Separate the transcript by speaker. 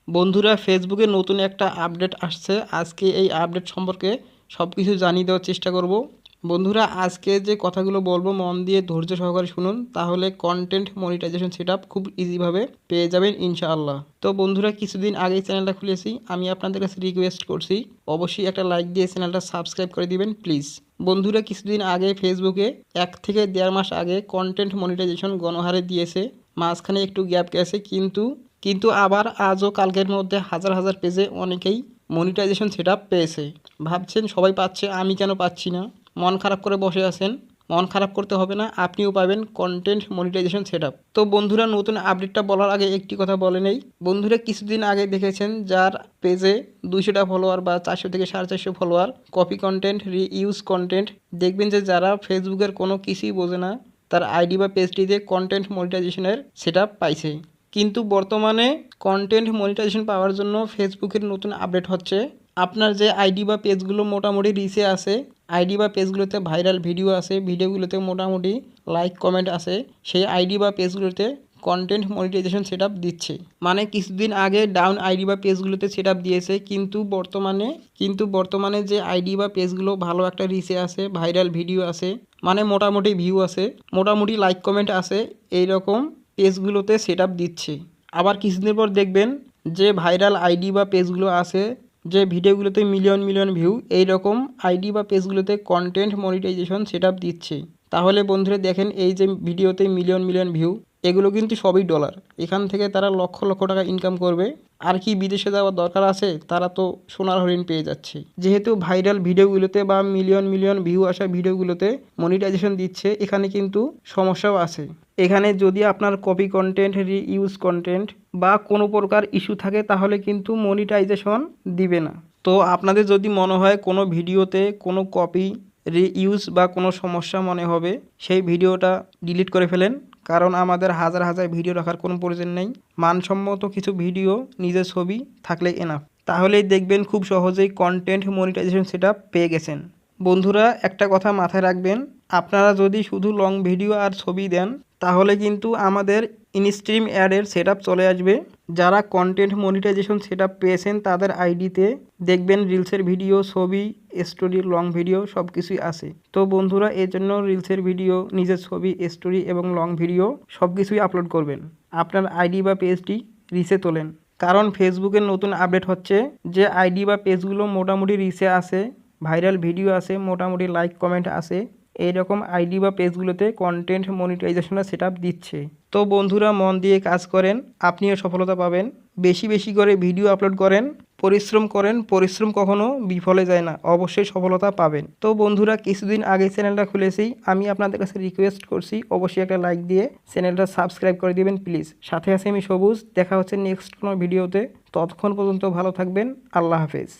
Speaker 1: বন্ধুরা, ফেসবুকে নতুন একটা আপডেট আসছে। আজকে এই আপডেট সম্পর্কে সব কিছু জানিয়ে দেওয়ার চেষ্টা করব। বন্ধুরা, আজকে যে কথাগুলো বলবো মন দিয়ে ধৈর্য সহকারে শুনুন, তাহলে কন্টেন্ট মনিটাইজেশন সেটআপ খুব ইজিভাবে পেয়ে যাবেন ইনশাআল্লাহ। তো বন্ধুরা, কিছুদিন আগেই চ্যানেলটা খুলেছি, আমি আপনাদের কাছে রিকোয়েস্ট করছি অবশ্যই একটা লাইক দিয়ে চ্যানেলটা সাবস্ক্রাইব করে দিবেন প্লিজ। বন্ধুরা, কিছুদিন আগে ফেসবুকে 1 থেকে 1.5 মাস আগে কন্টেন্ট মনিটাইজেশন গণহারে দিয়েছে, মাঝখানে একটু গ্যাপ গেছে, কিন্তু আবার আজও কালকের মধ্যে হাজার হাজার পেজে অনেকেই মনিটাইজেশন সেটআপ পেয়েছে। ভাবছেন সবাই পাচ্ছে, আমি কেন পাচ্ছি না? মন খারাপ করে বসে আছেন। মন খারাপ করতে হবে না, আপনিও পাবেন কন্টেন্ট মনিটাইজেশন সেটআপ। তো বন্ধুরা, নতুন আপডেটটা বলার আগে একটি কথা বলে নেই। বন্ধুরা, কিছুদিন আগে দেখেছেন যার পেজে 200টা ফলোয়ার বা 400 থেকে 450 follower, copy content, reuse content, দেখবেন যে যারা ফেসবুকের কোনো কিছুই বোঝে না, তার আইডি বা পেজটিতে কন্টেন্ট মনিটাইজেশনের সেটআপ পাইছে। কিন্তু বর্তমানে কন্টেন্ট মনিটাইজেশন পাওয়ার জন্য ফেসবুকের নতুন আপডেট হচ্ছে, আপনার যে আইডি বা পেজগুলো মোটামুটি রিচে আছে, আইডি বা পেজগুলোতে ভাইরাল ভিডিও আছে, ভিডিওগুলোতে মোটামুটি লাইক কমেন্ট আছে, সেই আইডি বা পেজগুলোতে কন্টেন্ট মনিটাইজেশন সেটআপ দিচ্ছে। মানে কিছুদিন আগে ডাউন আইডি বা পেজগুলোতে সেটআপ দিয়েছে, কিন্তু বর্তমানে যে আইডি বা পেজগুলো ভালো একটা রিচে আছে, ভাইরাল ভিডিও আছে, মানে মোটামুটি ভিউ আছে, মোটামুটি লাইক কমেন্ট আছে, এইরকম পেজগুলোতে সেটআপ দিচ্ছে। আবার কিছুদিন পর দেখবেন যে ভাইরাল আইডি বা পেজগুলো আছে, যে ভিডিওগুলোতে মিলিয়ন মিলিয়ন ভিউ, এই রকম আইডি বা পেজগুলোতে কন্টেন্ট মনিটাইজেশন সেটআপ দিচ্ছে। তাহলে বন্ধুরা দেখেন, এই যে ভিডিওতে মিলিয়ন মিলিয়ন ভিউ, এগুলো কিন্তু সবই ডলার। এখান থেকে তারা লক্ষ লক্ষ টাকা ইনকাম করবে। আর কি বিদেশে যাওয়ার দরকার আছে? তারা তো সোনার হরিণ পেয়ে যাচ্ছে। যেহেতু ভাইরাল ভিডিওগুলোতে বা মিলিয়ন মিলিয়ন ভিউ আসা ভিডিওগুলোতে মনিটাইজেশন দিচ্ছে, এখানে কিন্তু সমস্যাও আছে। এখানে যদি আপনার কপি কন্টেন্ট, রিইউজ কন্টেন্ট বা কোনো প্রকার ইস্যু থাকে, তাহলে কিন্তু মনিটাইজেশন দিবে না। তো আপনাদের যদি মনে হয় কোনো ভিডিওতে কোনো কপি, রিইউজ বা কোনো সমস্যা মনে হবে, সেই ভিডিওটা ডিলিট করে ফেলেন। কারণ আমাদের হাজার হাজার ভিডিও রাখার কোনো প্রয়োজন নেই। মানসম্মত কিছু ভিডিও, নিজের ছবি থাকলে এনাফ। তাহলেই দেখবেন খুব সহজেই কন্টেন্ট মনিটাইজেশন সেটআপ পেয়ে গেছেন। বন্ধুরা, একটা কথা মাথায় রাখবেন, আপনারা যদি শুধু লং ভিডিও আর ছবি দেন, তাহলে কিন্তু আমাদের ইনস্ট্রিম অ্যাডের সেটআপ চলে আসবে। যারা কন্টেন্ট মনিটাইজেশন সেটআপ পেয়েছেন তাদের আইডিতে দেখবেন রিলসের ভিডিও, ছবি, স্টোরি, লং ভিডিও সব কিছুই আছে। তো বন্ধুরা, এর জন্য রিলসের ভিডিও, নিজের ছবি, স্টোরি এবং লং ভিডিও সব কিছুই আপলোড করবেন। আপনার আইডি বা পেজটি রিচে তোলেন। কারণ ফেসবুকের নতুন আপডেট হচ্ছে যে আইডি বা পেজগুলো মোটামুটি রিচে আছে, ভাইরাল ভিডিও আছে, মোটামুটি লাইক কমেন্ট আছে, এইরকম আইডি বা পেজগুলোতে কন্টেন্ট মনিটাইজেশনের সেটআপ দিচ্ছে। তো বন্ধুরা, মন দিয়ে কাজ করেন, আপনিও সফলতা পাবেন। বেশি বেশি করে ভিডিও আপলোড করেন, পরিশ্রম করেন, পরিশ্রম কখনো বিফলে যায় না, অবশ্যই সফলতা পাবেন। তো বন্ধুরা, কিছুদিন আগে চ্যানেলটা খুলেছি, আমি আপনাদের কাছে রিকোয়েস্ট করছি অবশ্যই একটা লাইক দিয়ে চ্যানেলটা সাবস্ক্রাইব করে দিবেন প্লিজ। সাথে আছে আমি সবুজ। দেখা হচ্ছে নেক্সট কোনো ভিডিওতে। ততক্ষণ পর্যন্ত ভালো থাকবেন। আল্লাহ হাফেজ।